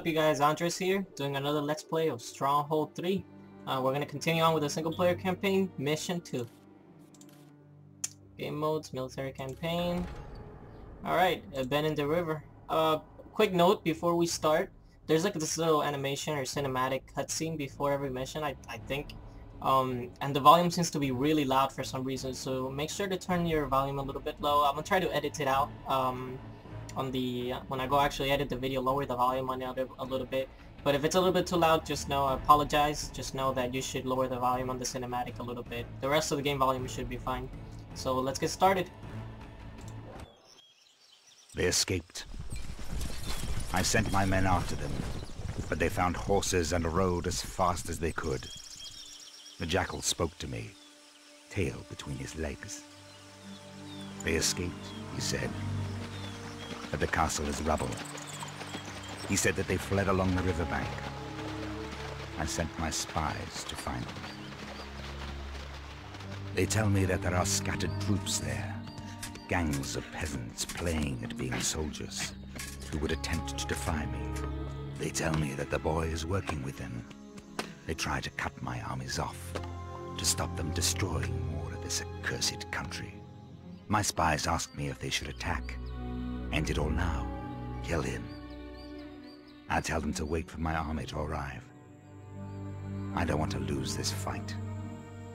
up, you guys? Andres here, doing another Let's Play of Stronghold 3. We're going to continue on with the single-player campaign, Mission 2. Game modes, military campaign. Alright, Ben in the river. Quick note before we start. There's like this little animation or cinematic cutscene before every mission, I think. And the volume seems to be really loud for some reason, so make sure to turn your volume a little bit low. I'm going to try to edit it out. When I go actually edit the video, lower the volume on it a little bit. But if it's a little bit too loud, just know, I apologize. Just know that you should lower the volume on the cinematic a little bit. The rest of the game volume should be fine. So let's get started. They escaped. I sent my men after them, but they found horses and rode as fast as they could. The jackal spoke to me, tail between his legs. They escaped, he said. But the castle is rubble. He said that they fled along the riverbank. I sent my spies to find them. They tell me that there are scattered troops there, gangs of peasants playing at being soldiers, who would attempt to defy me. They tell me that the boy is working with them. They try to cut my armies off, to stop them destroying more of this accursed country. My spies asked me if they should attack. End it all now. Kill him. I tell them to wait for my army to arrive. I don't want to lose this fight.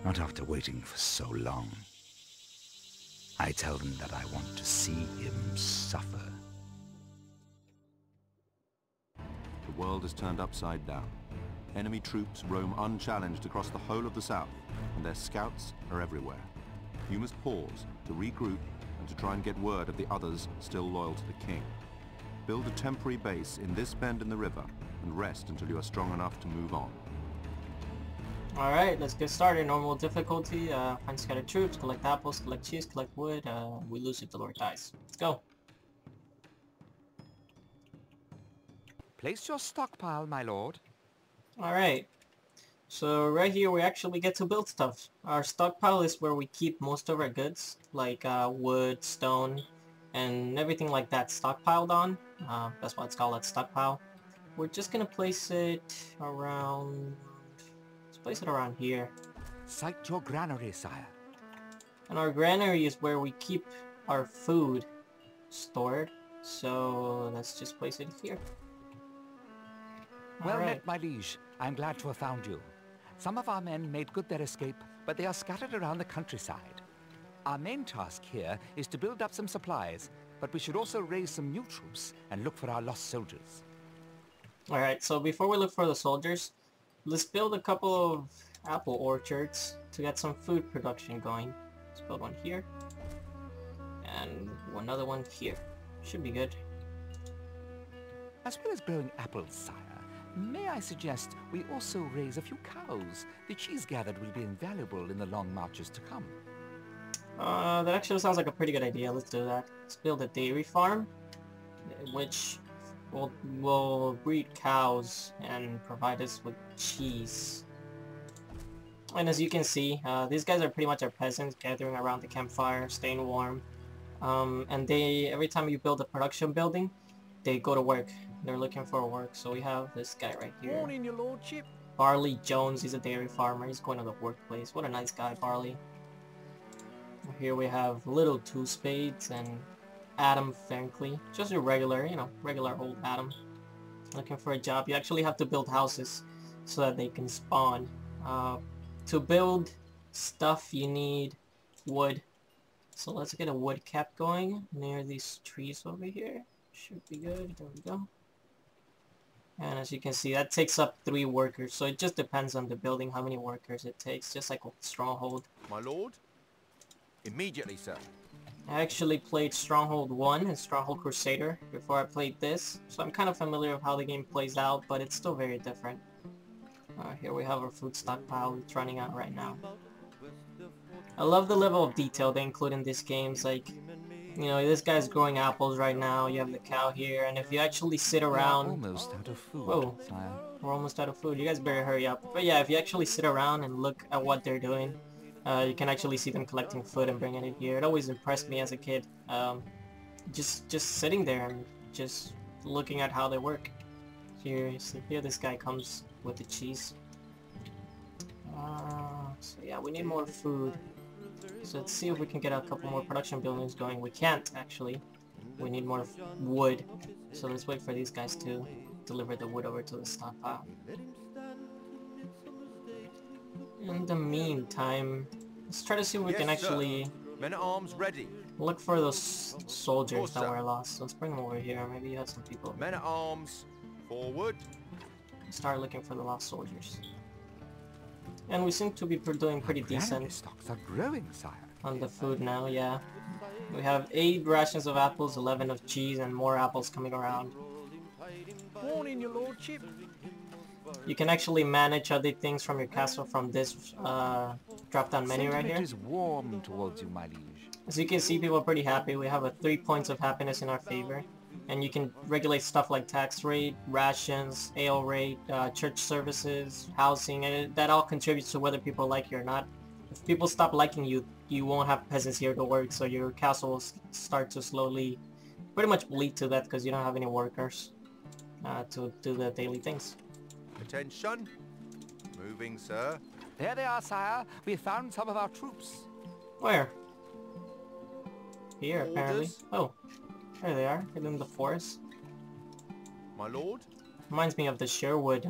Not after waiting for so long. I tell them that I want to see him suffer. The world is turned upside down. Enemy troops roam unchallenged across the whole of the south, and their scouts are everywhere. You must pause to regroup and to try and get word of the others still loyal to the king. Build a temporary base in this bend in the river and rest until you are strong enough to move on. Alright, let's get started. Normal difficulty, find scattered troops, collect apples, collect cheese, collect wood. We lose if the Lord dies. Let's go. Place your stockpile, my lord. Alright. So right here we actually get to build stuff. Our stockpile is where we keep most of our goods, like wood, stone, and everything like that stockpiled on. That's why it's called a stockpile. We're just gonna place it around... Let's place it around here. Cite your granary, sire. And our granary is where we keep our food stored. So let's just place it here. Well met, my liege. I'm glad to have found you. Some of our men made good their escape, but they are scattered around the countryside. Our main task here is to build up some supplies, but we should also raise some new troops and look for our lost soldiers. Alright, so before we look for the soldiers, let's build a couple of apple orchards to get some food production going. Let's build one here, and another one here. Should be good. As well as growing apples, sire, may I suggest we also raise a few cows? The cheese gathered will be invaluable in the long marches to come. That actually sounds like a pretty good idea. Let's do that. Let's build a dairy farm, which will breed cows and provide us with cheese. And as you can see, these guys are pretty much our peasants gathering around the campfire, staying warm. And every time you build a production building, they go to work. They're looking for work. So we have this guy right here. Morning, your lordship. Barley Jones, he's a dairy farmer. He's going to the workplace. What a nice guy, Barley. Here we have Little Two Spades and Adam Finkley. Just a regular, regular old Adam. Looking for a job. You actually have to build houses so that they can spawn. To build stuff, you need wood. So let's get a wood cap going near these trees over here. Should be good. There we go. And as you can see, that takes up 3 workers. So it just depends on the building how many workers it takes, just like Stronghold. My lord? Immediately, sir. I actually played Stronghold 1 and Stronghold Crusader before I played this, so I'm kind of familiar with how the game plays out, but it's still very different. Here we have our food stockpile. It's running out right now. I love the level of detail they include in these games. Like, this guy's growing apples right now. You have the cow here, and if you actually sit around... We're almost out of food. Whoa, sire. We're almost out of food. You guys better hurry up. But yeah, if you actually sit around and look at what they're doing, you can actually see them collecting food and bringing it here. It always impressed me as a kid. Just sitting there and just looking at how they work. Here, so here this guy comes with the cheese. So yeah, we need more food. So let's see if we can get a couple more production buildings going. We can't, actually. We need more wood. So let's wait for these guys to deliver the wood over to the stockpile. In the meantime, let's try to see if we can actually Men at arms ready. look for those soldiers that sir. were lost. So let's bring them over here. Maybe you have some people. Men at arms forward. Start looking for the lost soldiers. And we seem to be doing pretty Granary decent stocks are growing, sire. on the food now, yeah. We have 8 rations of apples, 11 of cheese, and more apples coming around. Morning, your lordship. You can actually manage other things from your castle from this drop-down menu right Sentiment here. is warm towards you, my liege. As you can see, people are pretty happy. We have 3 points of happiness in our favor. And you can regulate stuff like tax rate, rations, ale rate, church services, housing, and that all contributes to whether people like you or not. If people stop liking you, you won't have peasants here to work, so your castle will start to slowly pretty much bleed to that because you don't have any workers to do the daily things. Attention. Moving, sir. There they are, sire. We found some of our troops. Where? Here, apparently. Orders. Oh, there they are, hidden in the forest. My lord. Reminds me of the Sherwood,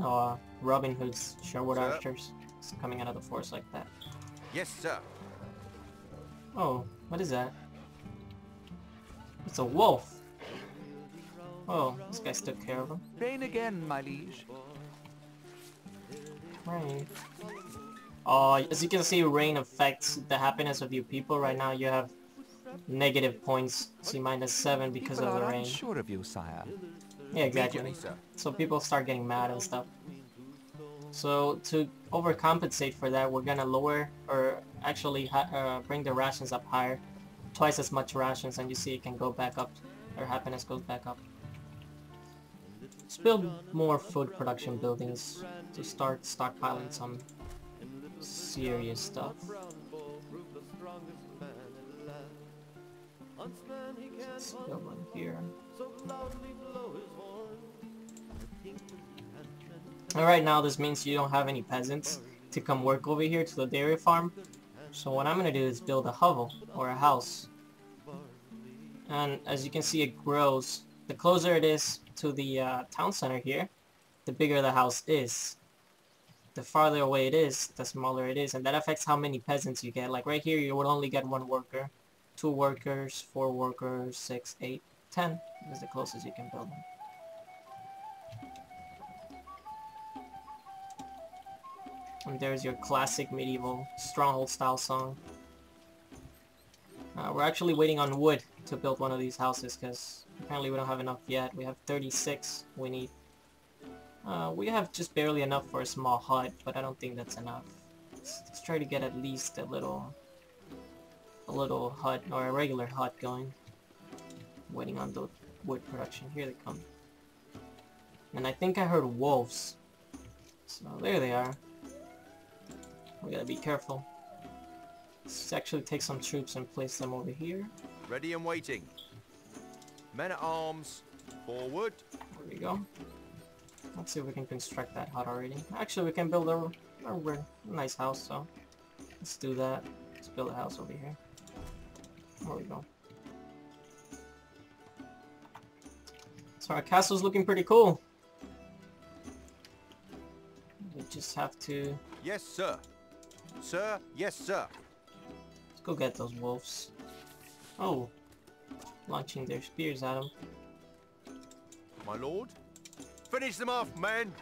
Robin Hood's Sherwood Sir. archers. It's coming out of the forest like that. Yes, sir. Oh, what is that? It's a wolf. Oh, this guy took care of him. Rain again, my liege. Rain. Oh, as you can see, rain affects the happiness of you people. Right now you have negative points, see -7 because People of the are rain. unsure of you, sire. Yeah, exactly. Immediately, sir. So people start getting mad and stuff. So to overcompensate for that, we're gonna lower, or actually bring the rations up higher. Twice as much rations, and you see it can go back up. Our happiness goes back up. Let's build more food production buildings to start stockpiling some serious stuff. Let's build one here. Alright, now this means you don't have any peasants to come work over here to the dairy farm. So what I'm gonna do is build a hovel, or a house. And as you can see, it grows. The closer it is to the town center here, the bigger the house is. The farther away it is, the smaller it is, and that affects how many peasants you get. Like right here, you would only get 1 worker, 2 workers, 4 workers, 6, 8, 10 is the closest you can build them. And there's your classic medieval Stronghold style song. We're actually waiting on wood to build one of these houses because apparently we don't have enough yet. We have 36 we need. We have just barely enough for a small hut, but I don't think that's enough. Let's try to get at least a little hut, or a regular hut going. Waiting on the wood production. Here they come. And I think I heard wolves. So there they are. We gotta be careful. Let's actually take some troops and place them over here. Ready and waiting. Men at arms forward. There we go. Let's see if we can construct that hut already. Actually, we can build a nice house, so let's do that. Let's build a house over here. There we go. So our castle's looking pretty cool. We just have to... Yes, sir. Sir, yes, sir. Let's go get those wolves. Oh. Launching their spears at them. My lord. Finish them off, men.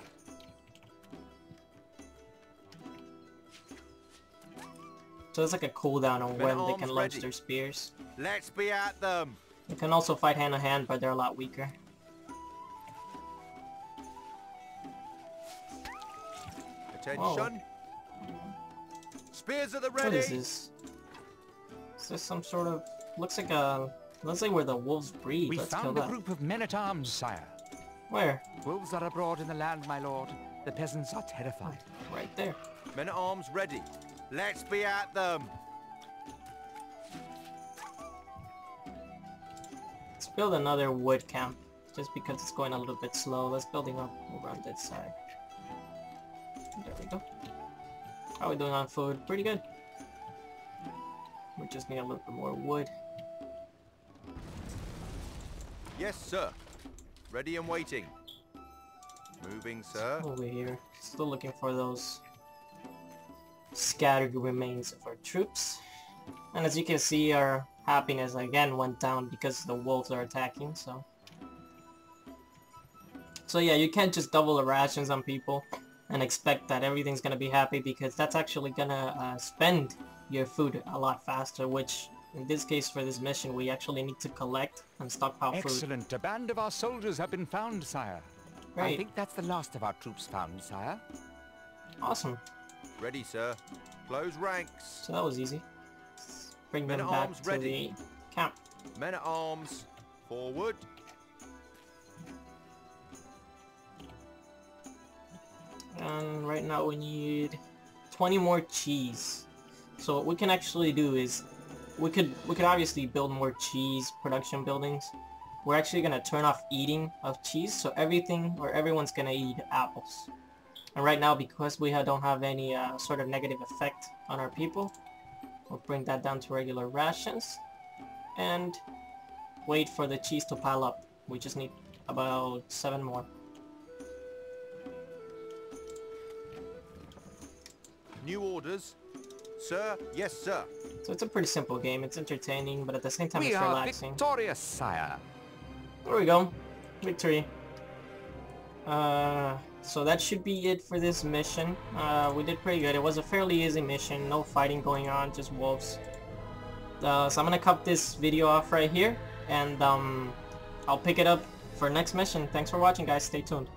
So it's like a cooldown on when they arms can launch ready. their spears. Let's be at them. They can also fight hand to hand, but they're a lot weaker. Attention. Spears at the What ready. is this? Is this some sort of... Looks like a... Let's say where the wolves breed. We Let's kill found a that. group of men-at-arms, sire. Where? Wolves are abroad in the land, my lord. The peasants are terrified. Right there. Men at arms ready. Let's be at them. Let's build another wood camp. just because it's going a little bit slow. Let's building up over on this side. There we go. How are we doing on food? Pretty good. We just need a little bit more wood. Yes, sir. Ready and waiting. Moving, sir. Over here. Still looking for those scattered remains of our troops. And as you can see, our happiness again went down because the wolves are attacking, so yeah, you can't just double the rations on people and expect that everything's gonna be happy, because that's actually gonna spend your food a lot faster, which in this case for this mission we actually need to collect and stockpile food. Excellent. A band of our soldiers have been found, sire. Great. I think that's the last of our troops found, sire. Awesome. Ready, sir. Close ranks. So that was easy. Let's bring them back Men-at-arms to ready. the camp. Men at arms. Forward. And right now we need 20 more cheese. So what we can actually do is we could obviously build more cheese production buildings. We're actually gonna turn off eating of cheese, so everyone's gonna eat apples. And right now, because we don't have any sort of negative effect on our people, we'll bring that down to regular rations and wait for the cheese to pile up. We just need about 7 more. New orders. Sir, yes, sir. So it's a pretty simple game. It's entertaining, but at the same time We it's are relaxing. victorious, sire. There we go. Victory. So that should be it for this mission. We did pretty good. It was a fairly easy mission. No fighting going on, just wolves. So I'm gonna cut this video off right here, and I'll pick it up for next mission. Thanks for watching, guys. Stay tuned.